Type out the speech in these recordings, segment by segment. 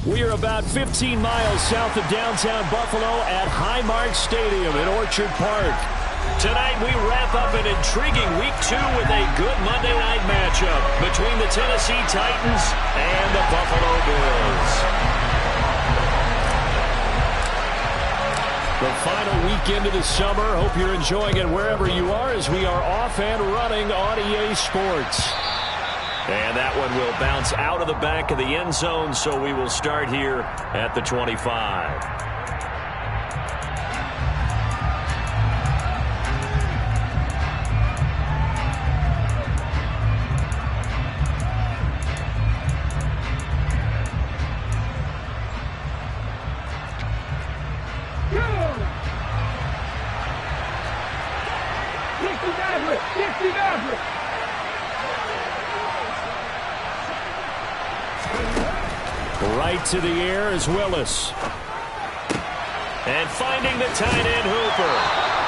We are about 15 miles south of downtown Buffalo at Highmark Stadium in Orchard Park. Tonight we wrap up an intriguing Week 2 with a good Monday night matchup between the Tennessee Titans and the Buffalo Bills. The final weekend of the summer. Hope you're enjoying it wherever you are as we are off and running on EA Sports. And that one will bounce out of the back of the end zone, so we will start here at the 25. Right to the air is Willis. And finding the tight end Hooper.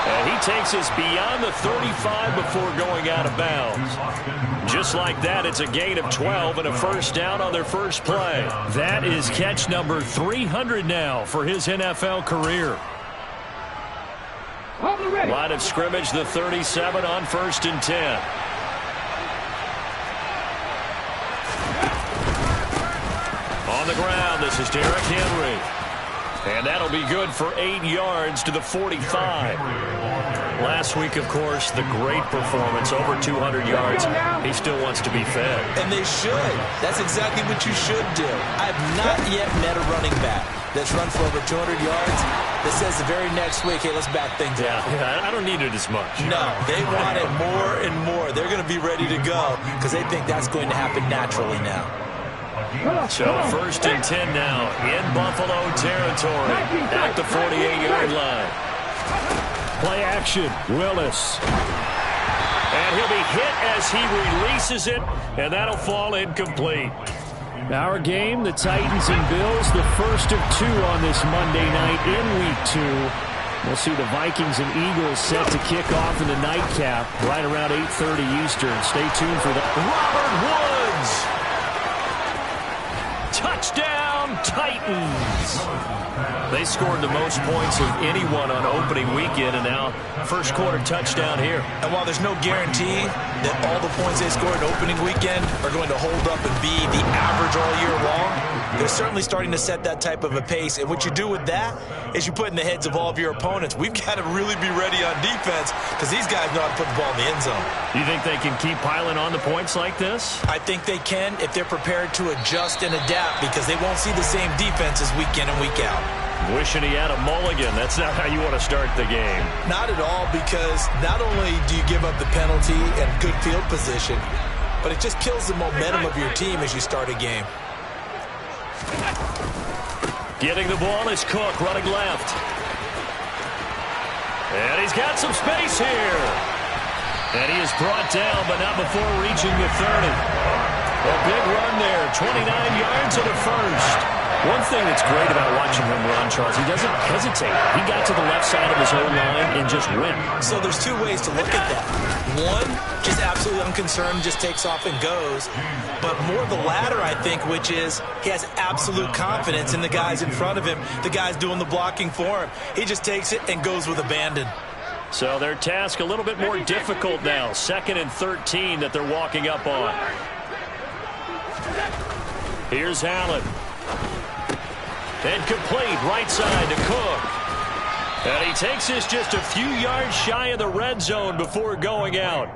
And he takes us beyond the 35 before going out of bounds. Just like that, it's a gain of 12 and a first down on their first play. That is catch number 300 now for his NFL career. Line of scrimmage, the 37 on 1st and 10. On the ground, this is Derrick Henry. And that'll be good for 8 yards to the 45. Last week, of course, the great performance, over 200 yards. He still wants to be fed. And they should. That's exactly what you should do. I've not yet met a running back that's run for over 200 yards that says the very next week, hey, let's back things up. Yeah, I don't need it as much. No, they want it more and more. They're going to be ready to go because they think that's going to happen naturally now. So 1st and 10 now in Buffalo territory at the 48-yard line. Play action, Willis. And he'll be hit as he releases it, and that'll fall incomplete. Our game, the Titans and Bills, the first of 2 on this Monday night in Week 2. We'll see the Vikings and Eagles set to kick off in the nightcap right around 8:30 Eastern. Stay tuned for that. Robert Woods! Touchdown, Titans! They scored the most points of anyone on opening weekend, and now first quarter touchdown here. And while there's no guarantee that all the points they scored opening weekend are going to hold up and be the average all year long, they're certainly starting to set that type of a pace. And what you do with that is you put in the heads of all of your opponents, we've got to really be ready on defense because these guys know how to put the ball in the end zone. You think they can keep piling on the points like this? I think they can if they're prepared to adjust and adapt because they won't see the same defenses week in and week out. Wishing he had a mulligan. That's not how you want to start the game. Not at all, because not only do you give up the penalty and good field position, but it just kills the momentum of your team as you start a game. Getting the ball is Cook running left. And he's got some space here. And he is brought down, but not before reaching the 30. A big run there, 29 yards and a first. One thing that's great about watching him run, Charles, he doesn't hesitate. He got to the left side of his own line and just went. So there's 2 ways to look at that. One, just absolutely unconcerned, just takes off and goes. But more the latter, I think, which is he has absolute confidence in the guys in front of him, the guys doing the blocking for him. He just takes it and goes with abandon. So their task a little bit more difficult now. 2nd and 13 that they're walking up on. Here's Allen. And complete right side to Cook. And he takes this just a few yards shy of the red zone before going out.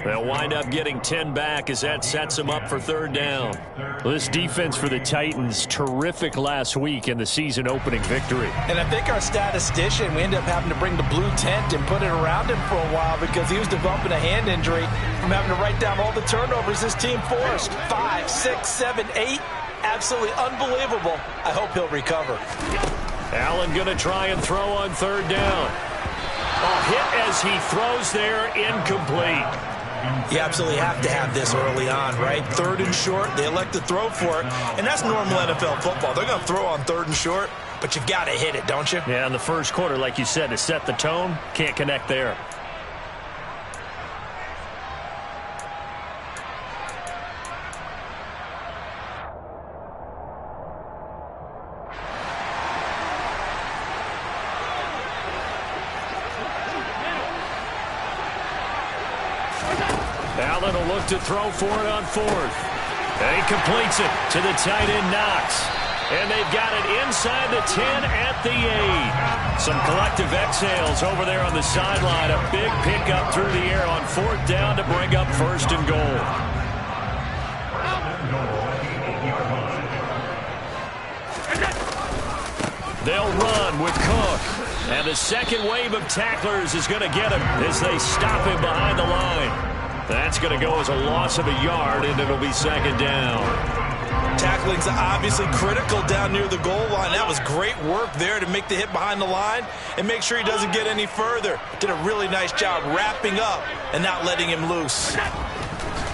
They'll wind up getting 10 back as that sets them up for 3rd down. This defense for the Titans, terrific last week in the season opening victory. And I think our statistician, we ended up having to bring the blue tent and put it around him for a while because he was developing a hand injury from having to write down all the turnovers this team forced. 5, 6, 7, 8. Absolutely unbelievable. I hope he'll recover. Allen going to try and throw on 3rd down. A hit as he throws there, incomplete. You absolutely have to have this early on, right? 3rd and short, they elect to throw for it, and that's normal NFL football. They're going to throw on 3rd and short, but you got to hit it, don't you? Yeah, in the first quarter, like you said, to set the tone, can't connect there. Allen will look to throw for it on fourth. And he completes it to the tight end, Knox. And they've got it inside the 10 at the 8. Some collective exhales over there on the sideline. A big pickup through the air on fourth down to bring up first and goal. They'll run with Cook. And the second wave of tacklers is going to get him as they stop him behind the line. That's going to go as a loss of a yard, and it'll be second down. Tackling's obviously critical down near the goal line. That was great work there to make the hit behind the line and make sure he doesn't get any further. Did a really nice job wrapping up and not letting him loose.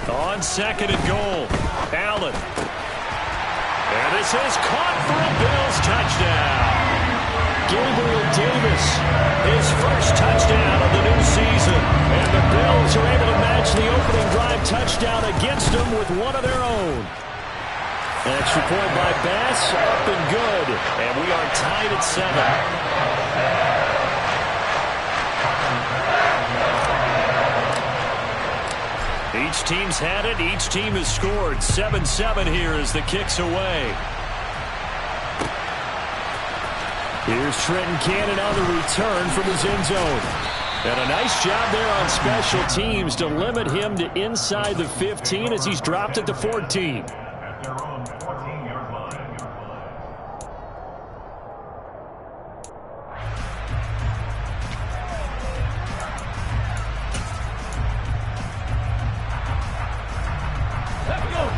On second and goal, Allen. And this is caught for a Bills touchdown. Gabriel Davis, his first touchdown of the new season. And the Bills are able to match the opening drive touchdown against them with one of their own. An extra point by Bass, up and good. And we are tied at 7. Each team's had it. Each team has scored. 7-7 here as the kick's away. Here's Trenton Cannon on the return from his end zone. And a nice job there on special teams to limit him to inside the 15 as he's dropped at the 14.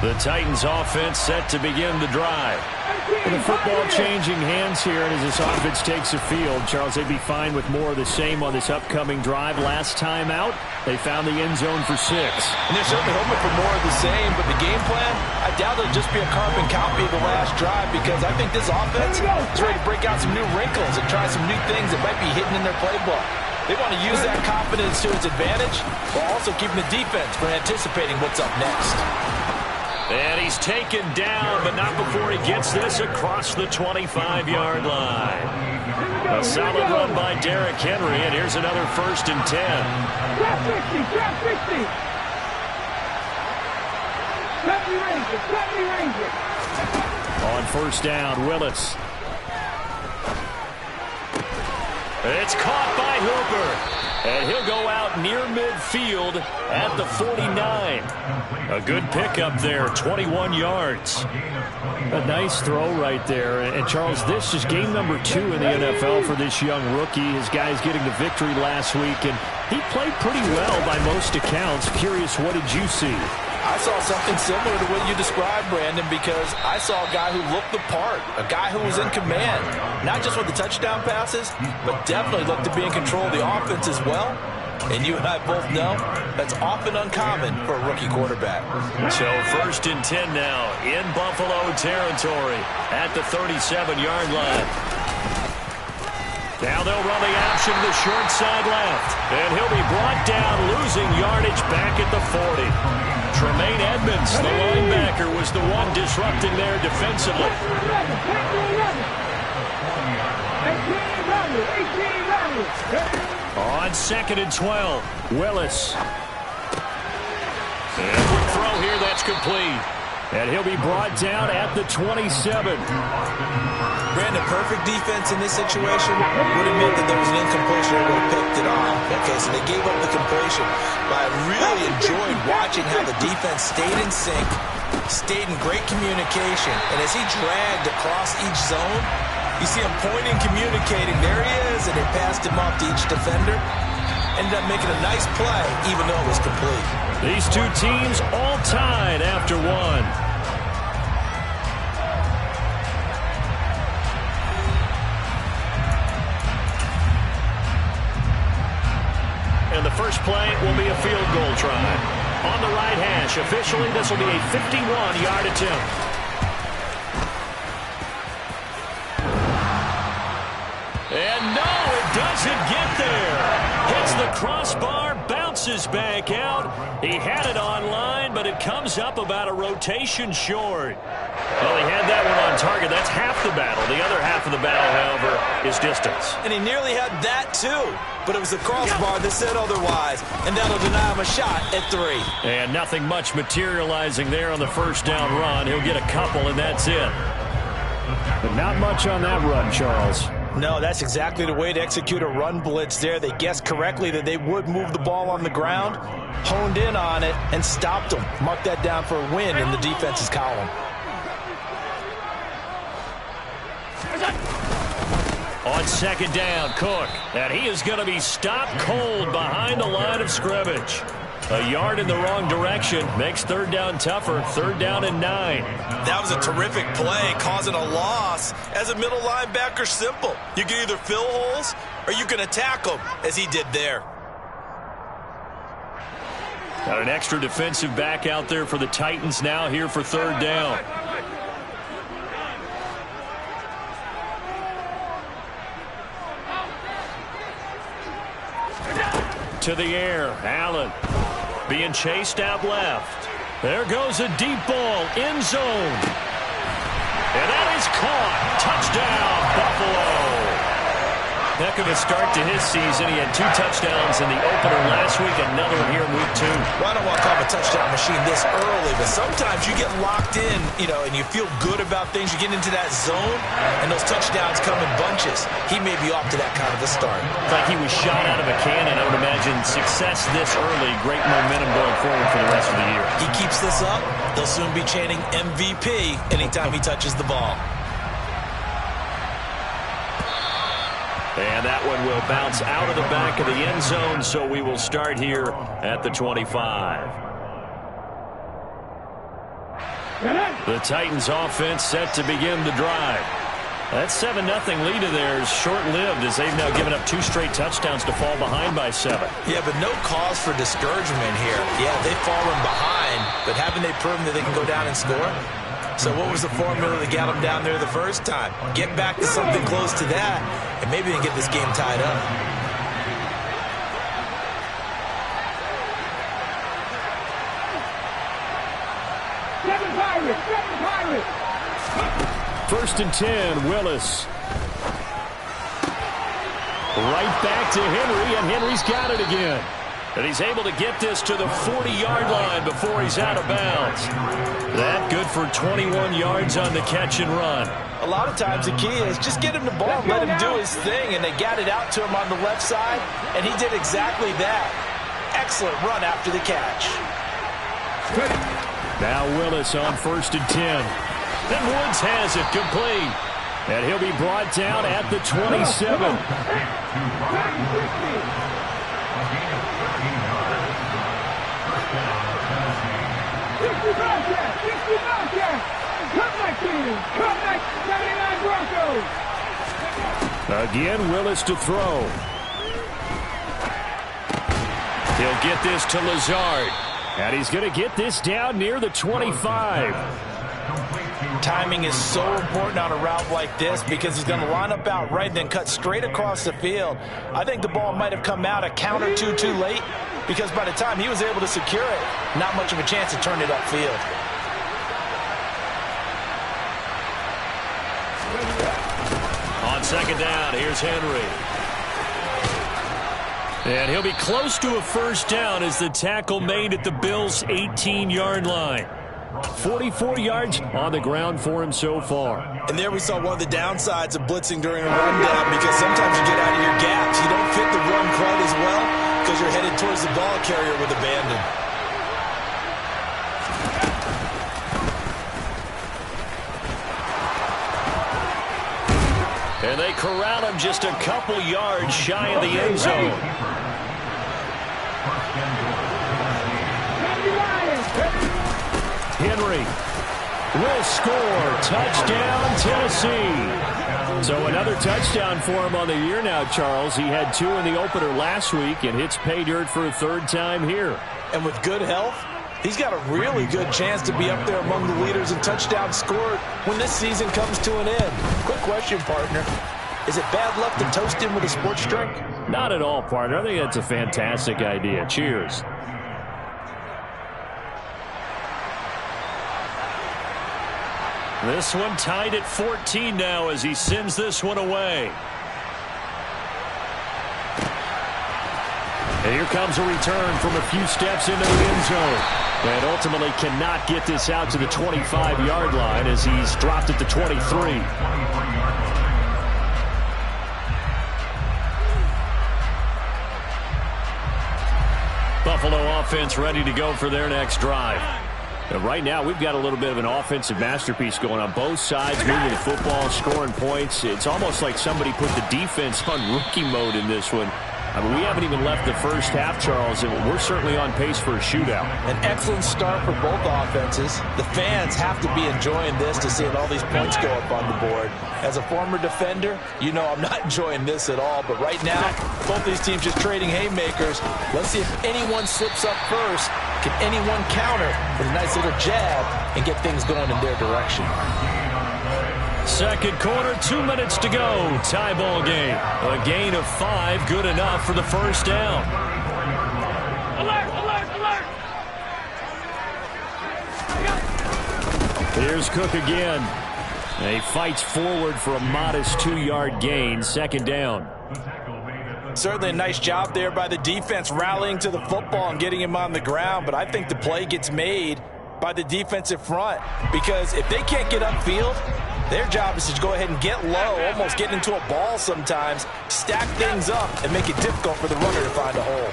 The Titans offense set to begin the drive. And the football changing hands here, and as this offense takes the field, Charles, they'd be fine with more of the same on this upcoming drive. Last time out, they found the end zone for 6. And they're certainly hoping for more of the same, but the game plan, I doubt it'll just be a carbon copy of the last drive because I think this offense is ready to break out some new wrinkles and try some new things that might be hidden in their playbook. They want to use that confidence to its advantage while also keeping the defense from anticipating what's up next. And he's taken down, but not before he gets this across the 25-yard line. A solid run by Derrick Henry, and here's another 1st and 10. Trap 60, trap 60. Let me range it. On first down, Willis. It's caught by Hooper. And he'll go out near midfield at the 49. A good pickup there, 21 yards. A nice throw right there. And Charles, this is game number 2 in the NFL for this young rookie. His guys getting the victory last week, and he played pretty well by most accounts. Curious, what did you see? I saw something similar to what you described, Brandon, because I saw a guy who looked the part, a guy who was in command, not just with the touchdown passes, but definitely looked to be in control of the offense as well. And you and I both know that's often uncommon for a rookie quarterback. So 1st and 10 now in Buffalo territory at the 37-yard line. Now they'll run the option to the short side left. And he'll be brought down, losing yardage back at the 40. Tremaine Edmonds, the linebacker, was the one disrupting there defensively. On 2nd and 12, Willis. And a quick throw here, that's complete. And he'll be brought down at the 27. Brandon, perfect defense in this situation would have meant that there was an incompletion that would have picked it off. Okay, so they gave up the completion. But I really enjoyed watching how the defense stayed in sync, stayed in great communication. And as he dragged across each zone, you see him pointing, communicating. There he is, and they passed him off to each defender. Ended up making a nice play, even though it was complete. These two teams all tied after one. And the first play will be a field goal try. On the right hash, officially this will be a 51-yard attempt. And no, it doesn't get there. Hits the crossbar, bounces forces back out. He had it online, but it comes up about a rotation short. Well, he had that one on target. That's half the battle. The other half of the battle, however, is distance. And he nearly had that, too. But it was the crossbar that said otherwise. And that'll deny him a shot at 3. And nothing much materializing there on the first down run. He'll get a couple, and that's it. But not much on that run, Charles. No, that's exactly the way to execute a run blitz there. They guessed correctly that they would move the ball on the ground, honed in on it, and stopped them. Mark that down for a win in the defense's column. On second down, Cook. And he is going to be stopped cold behind the line of scrimmage. A yard in the wrong direction makes third down tougher. Third down and 9. That was a terrific play, causing a loss. As a middle linebacker, simple. You can either fill holes or you can attack them, as he did there. Got an extra defensive back out there for the Titans now here for third down. To the air, Allen being chased out left. There goes a deep ball, end zone. And that is caught. Touchdown, Buffalo. Heck of a start to his season. He had 2 touchdowns in the opener last week, another one here in week 2. Well, I don't want to call him a touchdown machine this early, but sometimes you get locked in, and you feel good about things. You get into that zone, and those touchdowns come in bunches. He may be off to that kind of a start. It's like he was shot out of a cannon. I would imagine success this early, great momentum going forward for the rest of the year. He keeps this up, they'll soon be chanting MVP anytime he touches the ball. And that one will bounce out of the back of the end zone, so we will start here at the 25. The Titans offense set to begin the drive. That 7-0 lead of theirs short-lived as they've now given up 2 straight touchdowns to fall behind by 7. Yeah, but no cause for discouragement here. Yeah, they've fallen behind, but haven't they proven that they can go down and score? So what was the formula that got them down there the first time? Get back to something close to that, and maybe they can get this game tied up. First and 10, Willis. Right back to Henry, and Henry's got it again. And he's able to get this to the 40-yard line before he's out of bounds. That good for 21 yards on the catch and run. A lot of times the key is just get him the ball and let him do his thing, and they got it out to him on the left side, and he did exactly that. Excellent run after the catch. Now Willis on first and 10. And Woods has it complete. And he'll be brought down at the 27. Again, Willis to throw. He'll get this to Lazard. And he's going to get this down near the 25. Timing is so important on a route like this because he's going to line up out right and then cut straight across the field. I think the ball might have come out a count or two too late because by the time he was able to secure it, not much of a chance to turn it upfield. On second down, here's Henry. And he'll be close to a first down as the tackle made at the Bills' 18-yard line. 44 yards on the ground for him so far. And there we saw one of the downsides of blitzing during a rundown because sometimes you get out of your gaps. You don't fit the run quite as well because you're headed towards the ball carrier with abandon. And they corral him just a couple yards shy of the end zone. Henry will score. Touchdown, Tennessee. So another touchdown for him on the year now, Charles. He had 2 in the opener last week and hits pay dirt for a third time here. And with good health, he's got a really good chance to be up there among the leaders in touchdowns scored when this season comes to an end. Quick question, partner. Is it bad luck to toast him with a sports drink? Not at all, partner. I think that's a fantastic idea. Cheers. This one tied at 14 now as he sends this one away. And here comes a return from a few steps into the end zone. And ultimately cannot get this out to the 25-yard line as he's dropped at the 23. Buffalo offense ready to go for their next drive. And right now, we've got a little bit of an offensive masterpiece going on both sides, moving the football, scoring points. It's almost like somebody put the defense on rookie mode in this one. I mean, we haven't even left the first half, Charles, and we're certainly on pace for a shootout. An excellent start for both offenses. The fans have to be enjoying this to see all these points go up on the board. As a former defender, you know I'm not enjoying this at all, but right now, both these teams just trading haymakers. Let's see if anyone slips up first. Can anyone counter with a nice little jab and get things going in their direction? Second quarter, 2 minutes to go. Tie ball game. A gain of 5, good enough for the first down. Alert, alert, alert! Here's Cook again. And he fights forward for a modest 2-yard gain. Second down. Certainly a nice job there by the defense rallying to the football and getting him on the ground, but I think the play gets made by the defensive front because if they can't get upfield, their job is to go ahead and get low, almost get into a ball sometimes, stack things up, and make it difficult for the runner to find a hole.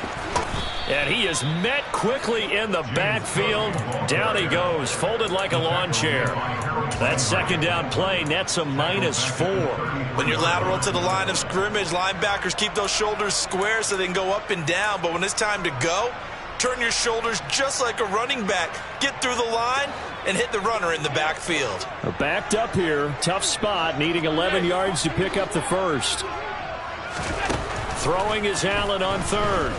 And he is met quickly in the backfield. Down he goes, folded like a lawn chair. That second down play nets a -4. When you're lateral to the line of scrimmage, linebackers keep those shoulders square so they can go up and down. But when it's time to go, turn your shoulders just like a running back. Get through the line and hit the runner in the backfield. Backed up here. Tough spot, needing 11 yards to pick up the first. Throwing is Allen on third.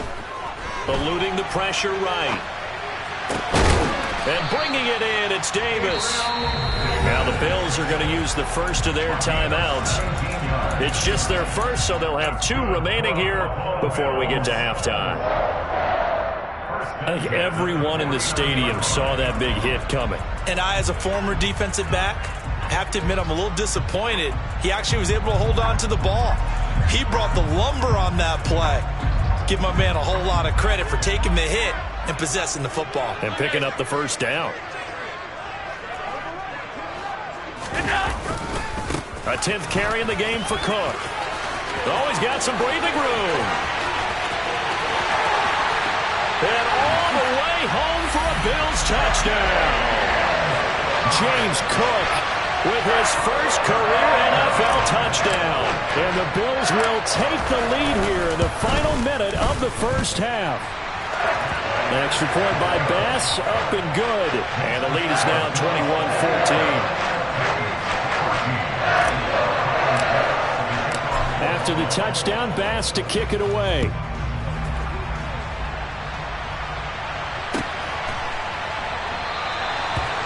Eluding the pressure right. And bringing it in, it's Davis. Now the Bills are going to use the first of their timeouts. It's just their first, so they'll have 2 remaining here before we get to halftime. I think everyone in the stadium saw that big hit coming. And I, as a former defensive back, have to admit I'm a little disappointed. He actually was able to hold on to the ball. He brought the lumber on that play. Give my man a whole lot of credit for taking the hit and possessing the football. And picking up the first down. A 10th carry in the game for Cook. Oh, he's got some breathing room. And all the way home for a Bills touchdown. James Cook with his first career NFL touchdown. And the Bills will take the lead here in the final minute of the first half. Extra point by Bass, up and good. And the lead is now 21-14. After the touchdown, Bass to kick it away.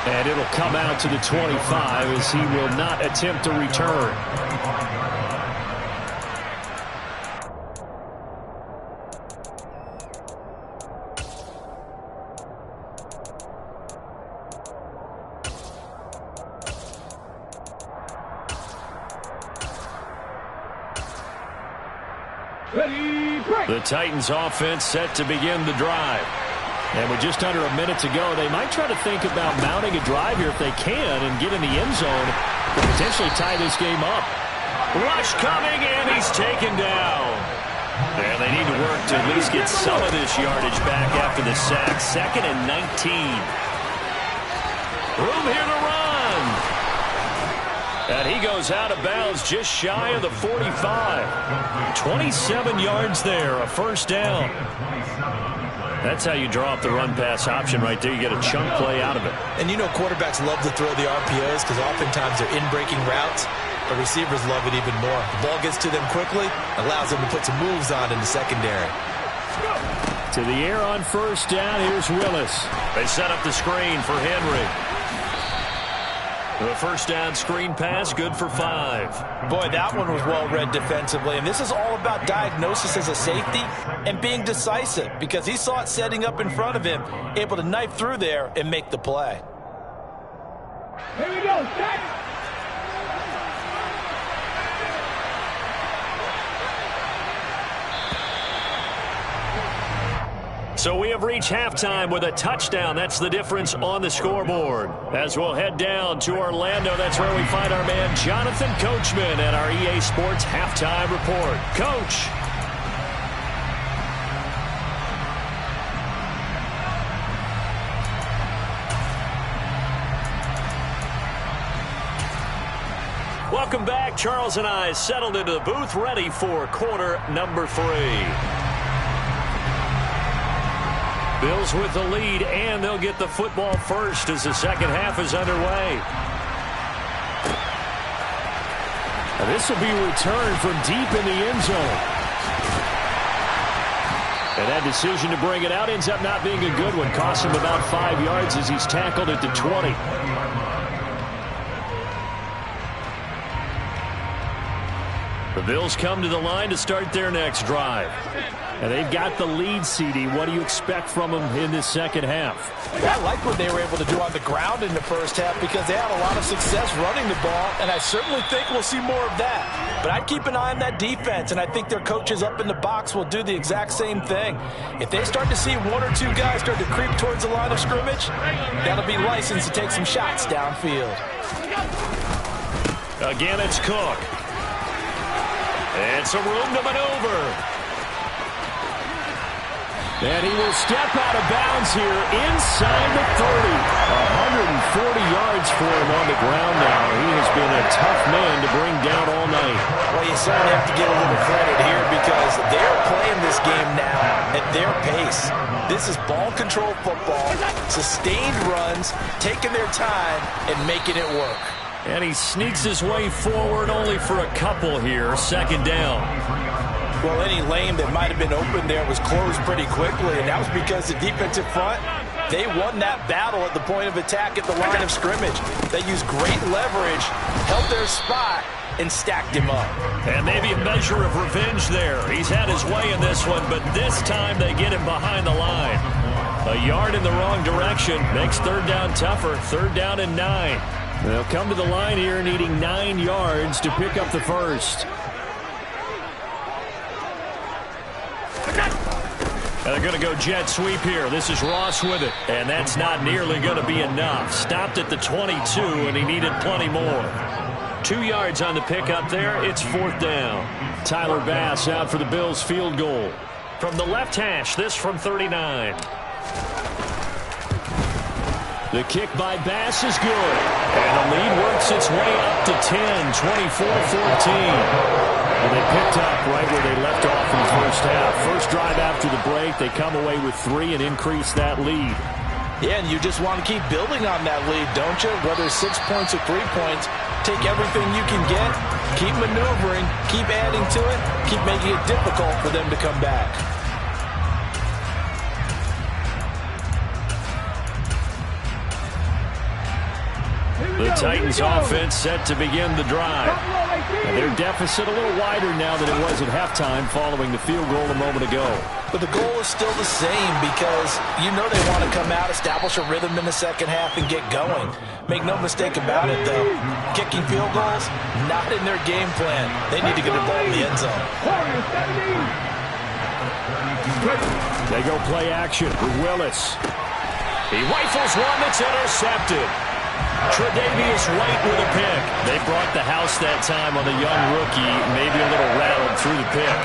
And it'll come out to the 25 as he will not attempt to return. The Titans offense set to begin the drive. And with just under a minute to go, they might try to think about mounting a drive here if they can and get in the end zone to potentially tie this game up. Rush coming, and he's taken down. And they need to work to at least get some of this yardage back after the sack. 2nd and 19. Room here to run. And he goes out of bounds just shy of the 45. 27 yards there, a first down. That's how you draw up the run-pass option right there. You get a chunk play out of it. And you know quarterbacks love to throw the RPOs because oftentimes they're in-breaking routes. But receivers love it even more. The ball gets to them quickly, allows them to put some moves on in the secondary. To the air on first down, here's Willis. They set up the screen for Henry. The first down screen pass, good for 5. Boy, that one was well read defensively. And this is all about diagnosis as a safety and being decisive, because he saw it setting up in front of him, able to knife through there and make the play. Here we go, set. So we have reached halftime with a touchdown. That's the difference on the scoreboard. As we'll head down to Orlando, that's where we find our man Jonathan Coachman at our EA Sports Halftime Report. Coach. Welcome back. Charles and I settled into the booth, ready for quarter number 3. Bills with the lead, and they'll get the football first as the second half is underway. Now this will be returned from deep in the end zone. And that decision to bring it out ends up not being a good one. Cost him about 5 yards as he's tackled at the 20. The Bills come to the line to start their next drive. And they've got the lead, CD. What do you expect from them in this second half? I like what they were able to do on the ground in the first half, because they had a lot of success running the ball, and I certainly think we'll see more of that. But I'd keep an eye on that defense, and I think their coaches up in the box will do the exact same thing. If they start to see 1 or 2 guys start to creep towards the line of scrimmage, that'll be licensed to take some shots downfield. Again, it's Cook. And some room to maneuver. And he will step out of bounds here inside the 30. 140 yards for him on the ground now. He has been a tough man to bring down all night. Well, you certainly have to give a little credit here, because they're playing this game now at their pace. This is ball control football, sustained runs, taking their time and making it work. And he sneaks his way forward only for a couple here. Second down. Well, any lane that might have been open there was closed pretty quickly, and that was because the defensive front, they won that battle at the point of attack at the line of scrimmage. They used great leverage, held their spot, and stacked him up. And maybe a measure of revenge there. He's had his way in this one, but this time they get him behind the line. A yard in the wrong direction makes third down tougher. Third down and 9. They'll come to the line here needing 9 yards to pick up the first. And they're going to go jet sweep here. This is Ross with it. And that's not nearly going to be enough. Stopped at the 22, and he needed plenty more. 2 yards on the pickup there. It's fourth down. Tyler Bass out for the Bills field goal. From the left hash, this from 39. The kick by Bass is good. And the lead works its way up to 10, 24-14. And they picked up right where they left off in the first half. First drive after the break, they come away with 3 and increase that lead. Yeah, and you just want to keep building on that lead, don't you? Whether it's 6 points or 3 points, take everything you can get, keep maneuvering, keep adding to it, keep making it difficult for them to come back. The Titans offense set to begin the drive. And their deficit a little wider now than it was at halftime following the field goal a moment ago. But the goal is still the same, because you know they want to come out, establish a rhythm in the second half, and get going. Make no mistake about it, though. Kicking field goals, not in their game plan. They need to get the ball in the end zone. They go play action with Willis. He rifles one that's intercepted. Tre'Davious White with a pick. They brought the house that time on the young rookie, maybe a little rattled through the pick.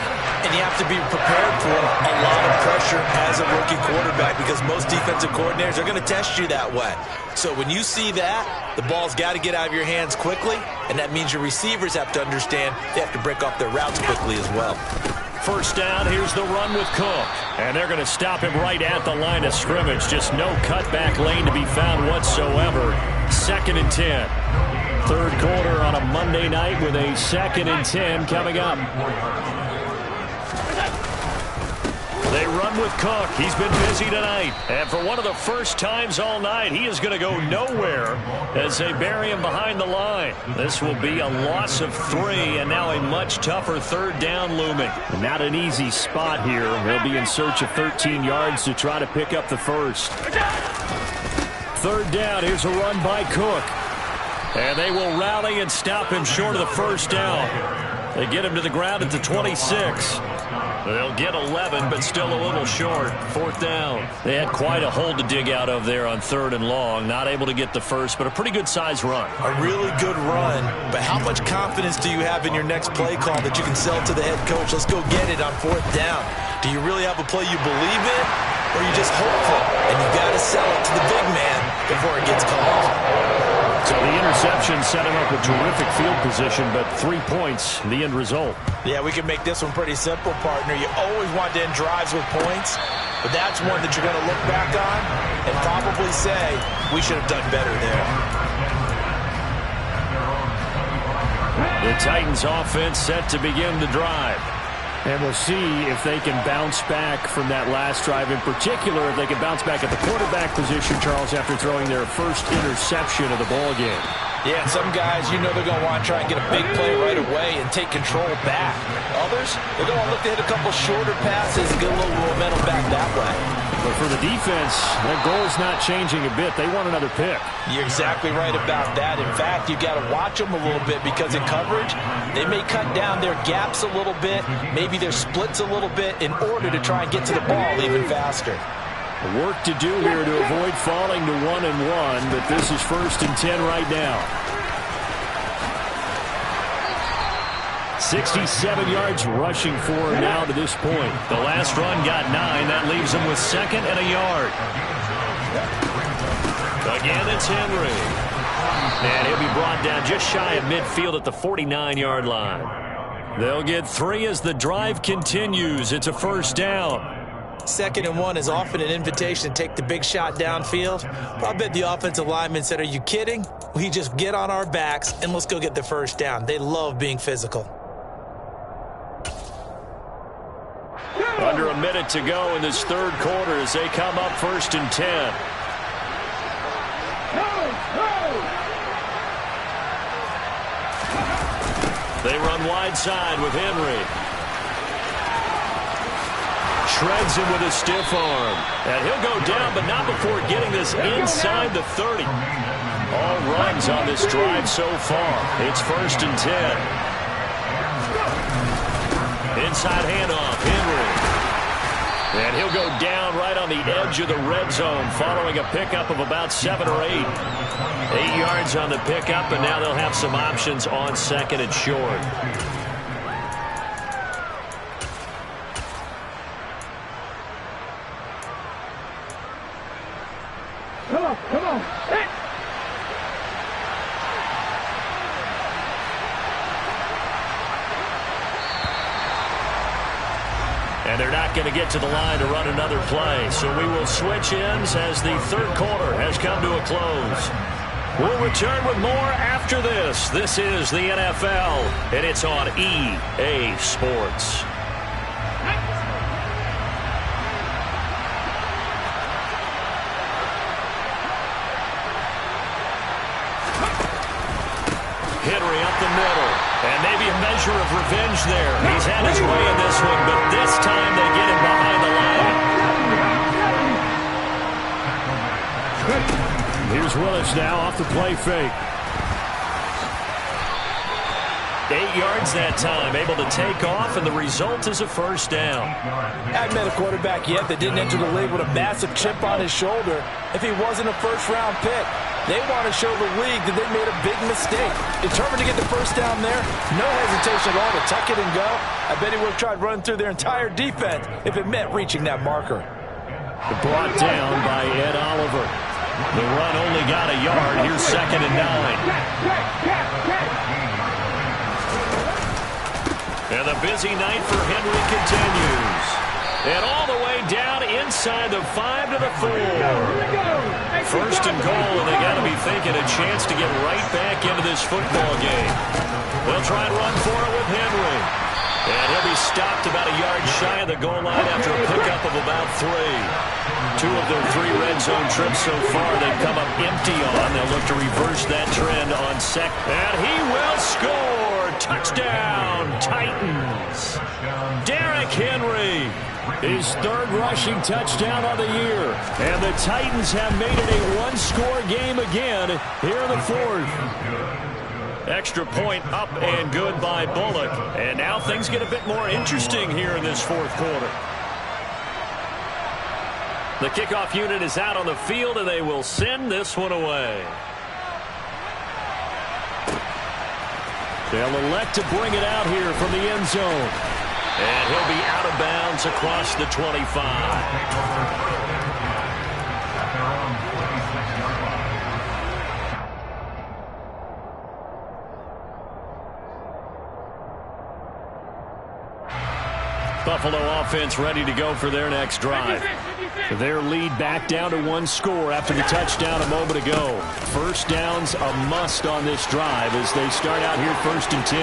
And you have to be prepared for a lot of pressure as a rookie quarterback, because most defensive coordinators are going to test you that way. So when you see that, the ball's got to get out of your hands quickly, and that means your receivers have to understand they have to break off their routes quickly as well. First down, here's the run with Cook. And they're going to stop him right at the line of scrimmage. Just no cutback lane to be found whatsoever. Second and 10. Third quarter on a Monday night with a second and 10 coming up. They run with Cook. He's been busy tonight. And for one of the first times all night, he is going to go nowhere as they bury him behind the line. This will be a loss of 3, and now a much tougher third down looming. Not an easy spot here. They'll be in search of 13 yards to try to pick up the first. Third down. Here's a run by Cook. And they will rally and stop him short of the first down. They get him to the ground at the 26. They'll get 11, but still a little short. Fourth down. They had quite a hole to dig out of there on third and long. Not able to get the first, but a pretty good-sized run. A really good run, but how much confidence do you have in your next play call that you can sell to the head coach? Let's go get it on fourth down. Do you really have a play you believe in, or are you just hopeful? And you got to sell it to the big man before it gets called. So the interception set him up with terrific field position, but 3 points, the end result. Yeah, we can make this one pretty simple, partner. You always want to end drives with points, but that's one that you're going to look back on and probably say, we should have done better there. The Titans offense set to begin the drive. And we'll see if they can bounce back from that last drive. In particular, if they can bounce back at the quarterback position, Charles, after throwing their first interception of the ball game. Yeah, and some guys, you know they're going to want to try and get a big play right away and take control back. Others, they're going to look to hit a couple shorter passes and get a little momentum back that way. But for the defense, that goal's not changing a bit. They want another pick. You're exactly right about that. In fact, you've got to watch them a little bit because in coverage, they may cut down their gaps a little bit, maybe their splits a little bit in order to try and get to the ball even faster. Work to do here to avoid falling to 1-1, but this is 1st and 10 right now. 67 yards rushing for him now to this point. The last run got 9. That leaves him with 2nd and a yard. Again, it's Henry. And he'll be brought down just shy of midfield at the 49-yard line. They'll get 3 as the drive continues. It's a first down. 2nd and 1 is often an invitation to take the big shot downfield. But I bet the offensive lineman said, are you kidding? We just get on our backs and let's go get the first down. They love being physical. Under a minute to go in this third quarter as they come up 1st and 10. They run wide side with Henry. Shreds him with a stiff arm. And he'll go down, but not before getting this inside the 30. All runs on this drive so far. It's 1st and 10. Inside handoff, Henry. And he'll go down right on the edge of the red zone following a pickup of about 7 or 8. 8 yards on the pickup, and now they'll have some options on 2nd and short. Come on. And they're not going to get to the line to run another play. So we will switch ends as the third quarter has come to a close. We'll return with more after this. This is the NFL, and it's on EA Sports. Henry up the middle. And maybe a measure of revenge there. He's had his way in this one, but this time they get him behind the line. Here's Willis now off the play fake. 8 yards that time, able to take off, and the result is a first down. I haven't met a quarterback yet that didn't enter the league with a massive chip on his shoulder if he wasn't a first-round pick. They want to show the league that they made a big mistake. Determined to get the first down there, no hesitation at all to tuck it and go. I bet he would have tried running through their entire defense if it meant reaching that marker. Brought down by Ed Oliver. The run only got a yard. Here's 2nd and 9. And the busy night for Henry continues. And all the way down inside the 5 to the 4. 1st and goal, and they got to be thinking a chance to get right back into this football game. They'll try and run for it with Henry. And he'll be stopped about a yard shy of the goal line after a pickup of about 3. 2 of their 3 red zone trips so far they've come up empty on. They'll look to reverse that trend on second. And he will score. Touchdown, Titans. Derrick Henry, his 3rd rushing touchdown of the year. And the Titans have made it a one-score game again here in the 4th. Extra point up and good by Bullock. And now things get a bit more interesting here in this 4th quarter. The kickoff unit is out on the field, and they will send this one away. They'll elect to bring it out here from the end zone. And he'll be out of bounds across the 25. Buffalo offense ready to go for their next drive. Their lead back down to 1 score after the touchdown a moment ago. First down's a must on this drive as they start out here 1st and 10.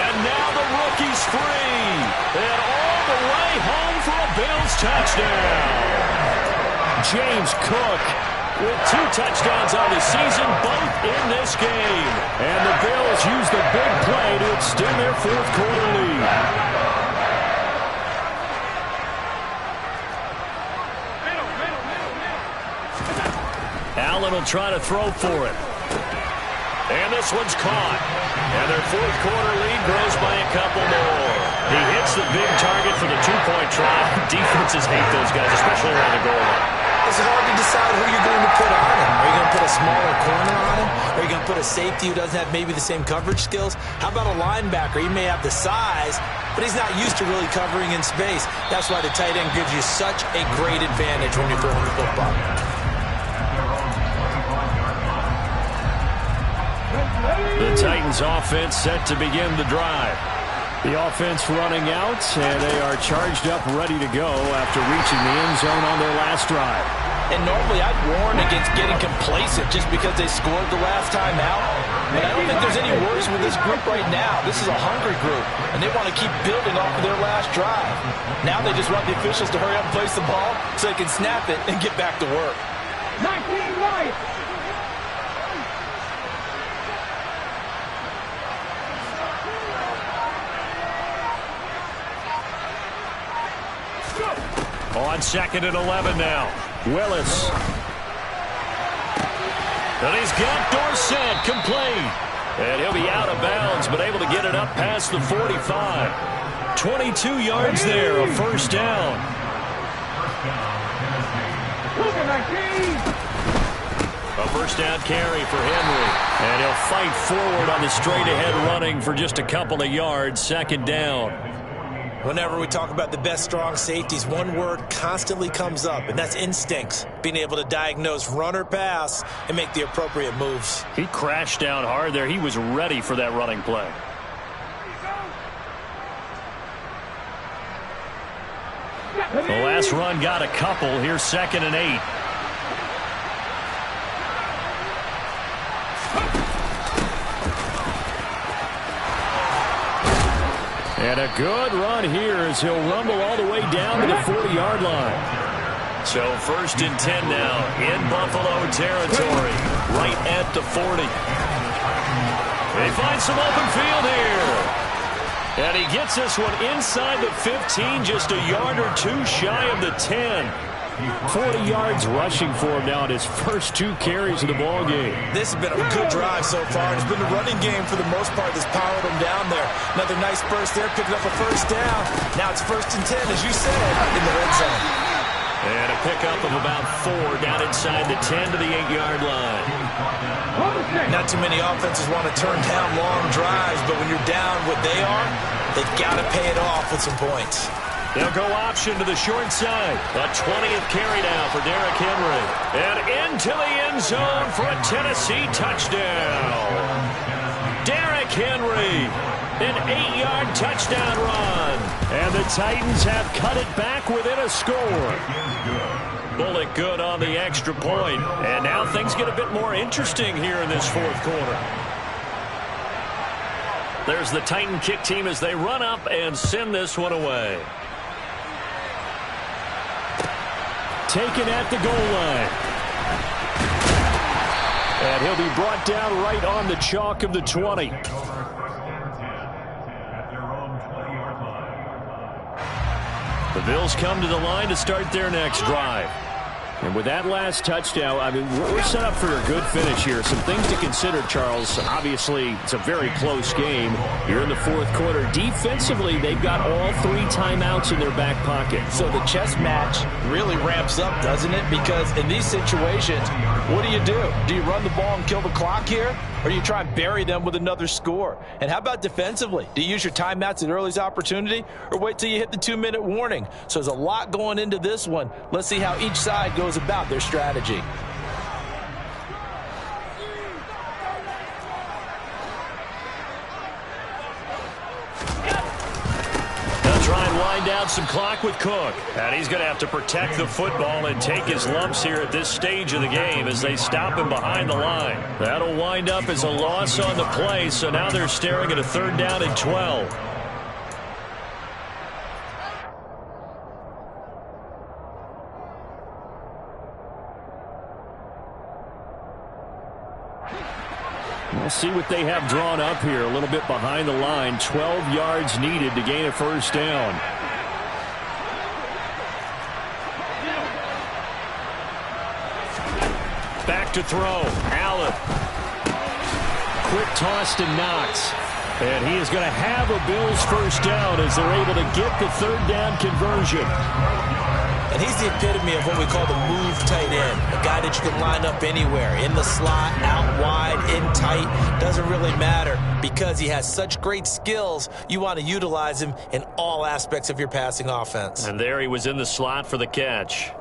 And now the rookie's free. And all the way home for a Bills touchdown. James Cook with 2 touchdowns on the season, both in this game. And the Bills use the big play to extend their 4th quarter lead. Allen will try to throw for it. And this one's caught. And their 4th quarter lead grows by a couple more. He hits the big target for the 2-point try. Defenses hate those guys, especially around the goal line. It's hard to decide who you're going to put on him. Are you going to put a smaller corner on him? Are you going to put a safety who doesn't have maybe the same coverage skills? How about a linebacker? He may have the size, but he's not used to really covering in space. That's why the tight end gives you such a great advantage when you're throwing the football. The Titans offense set to begin the drive. The offense running out, and they are charged up, ready to go after reaching the end zone on their last drive. And normally I'd warn against getting complacent just because they scored the last time out. But I don't think there's any worries with this group right now. This is a hungry group, and they want to keep building off of their last drive. Now they just want the officials to hurry up and place the ball so they can snap it and get back to work. 19 right. On 2nd and 11 now. Willis. And he's got Dorsett complete. And he'll be out of bounds, but able to get it up past the 45. 22 yards there, a 1st down. A 1st down carry for Henry. And he'll fight forward on the straight-ahead running for just a couple of yards, 2nd down. Whenever we talk about the best strong safeties, one word constantly comes up, and that's instincts. Being able to diagnose run or pass and make the appropriate moves. He crashed down hard there. He was ready for that running play. The last run got a couple. Here's 2nd and 8. And a good run here as he'll rumble all the way down to the 40-yard line. So 1st and 10 now in Buffalo territory, right at the 40. They find some open field here. And he gets this one inside the 15, just a yard or 2 shy of the 10. 40 yards rushing for him now in his first 2 carries of the ball game. This has been a good drive so far. It's been the running game for the most part that's powered him down there. Another nice burst there, picking up a 1st down. Now it's 1st and 10, as you said, in the red zone. And a pickup of about 4 down inside the 10 to the 8-yard line. Not too many offenses want to turn down long drives, but when you're down what they are, they've got to pay it off with some points. They'll go option to the short side. A 20th carry now for Derrick Henry. And into the end zone for a Tennessee touchdown. Derrick Henry, an 8-yard touchdown run. And the Titans have cut it back within a score. Bullock good on the extra point. And now things get a bit more interesting here in this 4th quarter. There's the Titan kick team as they run up and send this one away. Taken at the goal line. And he'll be brought down right on the chalk of the 20. The Bills come to the line to start their next drive. And with that last touchdown, I mean, we're set up for a good finish here. Some things to consider, Charles. Obviously, it's a very close game. You're in the fourth quarter. Defensively, they've got all 3 timeouts in their back pocket. So the chess match really ramps up, doesn't it? Because in these situations, what do? Do you run the ball and kill the clock here? Or do you try and bury them with another score? And how about defensively? Do you use your timeouts at earliest opportunity? Or wait till you hit the 2-minute warning? So there's a lot going into this one. Let's see how each side goes about their strategy. They'll try and wind down some clock with Cook. And he's going to have to protect the football and take his lumps here at this stage of the game as they stop him behind the line. That'll wind up as a loss on the play, so now they're staring at a 3rd down and 12. We'll see what they have drawn up here. A little bit behind the line. 12 yards needed to gain a 1st down. Back to throw. Allen. Quick toss to Knox. And he is going to have a Bills 1st down as they're able to get the 3rd down conversion. And he's the epitome of what we call the move tight end. A guy that you can line up anywhere. In the slot, out wide, in tight. Doesn't really matter because he has such great skills. You want to utilize him in all aspects of your passing offense. And there he was in the slot for the catch.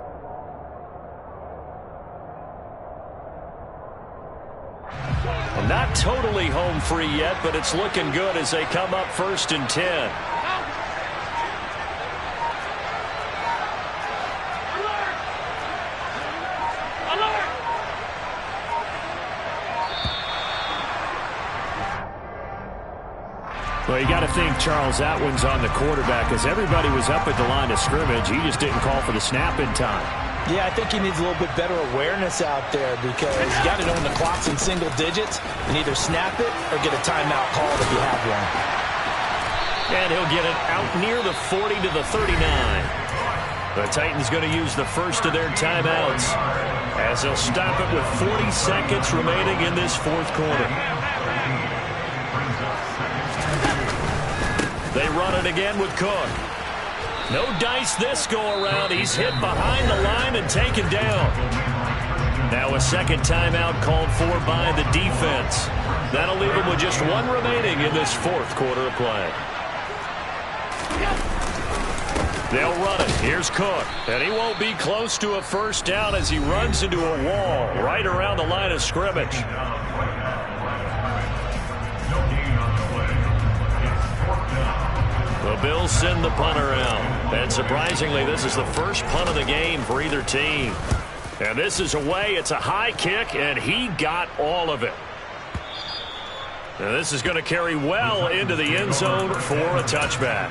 Well, not totally home free yet, but it's looking good as they come up 1st and 10. Well, you got to think, Charles, that one's on the quarterback as everybody was up at the line of scrimmage. He just didn't call for the snap in time. Yeah, I think he needs a little bit better awareness out there because you got to know when the clock's in single digits and either snap it or get a timeout called if you have one. And he'll get it out near the 40 to the 39. The Titans going to use the first of their timeouts as they'll stop it with 40 seconds remaining in this 4th quarter. They run it again with Cook. No dice this go-around. He's hit behind the line and taken down. Now a 2nd timeout called for by the defense. That'll leave him with just 1 remaining in this 4th quarter of play. They'll run it. Here's Cook. And he won't be close to a 1st down as he runs into a wall right around the line of scrimmage. The Bills send the punter out. And surprisingly, this is the first punt of the game for either team. And this is away. It's a high kick, and he got all of it. And this is going to carry well into the end zone for a touchback.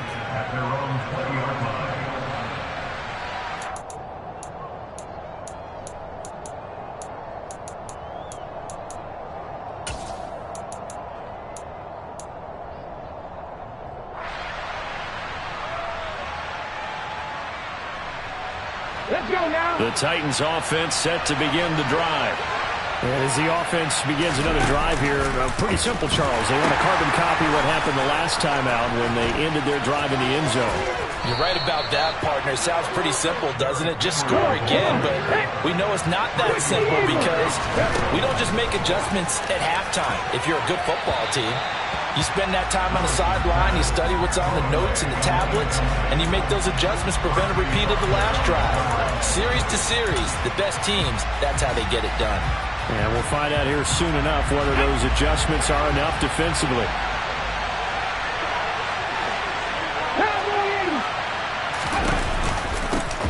Let's go now. The Titans offense set to begin the drive. As the offense begins another drive here, pretty simple, Charles. They want to carbon copy what happened the last time out when they ended their drive in the end zone. You're right about that, partner. Sounds pretty simple, doesn't it? Just score again, but we know it's not that simple because we don't just make adjustments at halftime if you're a good football team. You spend that time on the sideline, you study what's on the notes and the tablets, and you make those adjustments, prevent a repeat of the last drive. Series to series, the best teams, that's how they get it done. And we'll find out here soon enough whether those adjustments are enough defensively.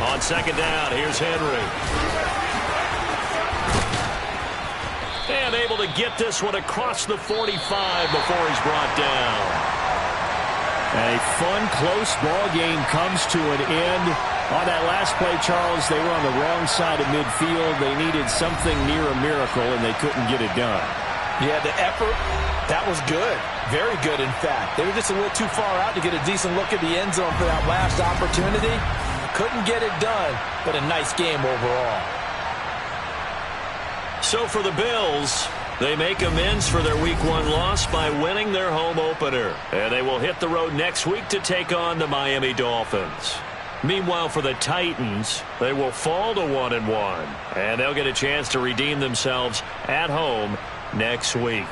On 2nd down, here's Henry. And able to get this one across the 45 before he's brought down. A fun, close ball game comes to an end. On that last play, Charles, they were on the wrong side of midfield. They needed something near a miracle, and they couldn't get it done. Yeah, the effort, that was good. Very good, in fact. They were just a little too far out to get a decent look at the end zone for that last opportunity. Couldn't get it done, but a nice game overall. So for the Bills, they make amends for their Week 1 loss by winning their home opener. And they will hit the road next week to take on the Miami Dolphins. Meanwhile, for the Titans, they will fall to 1-1. And they'll get a chance to redeem themselves at home next week.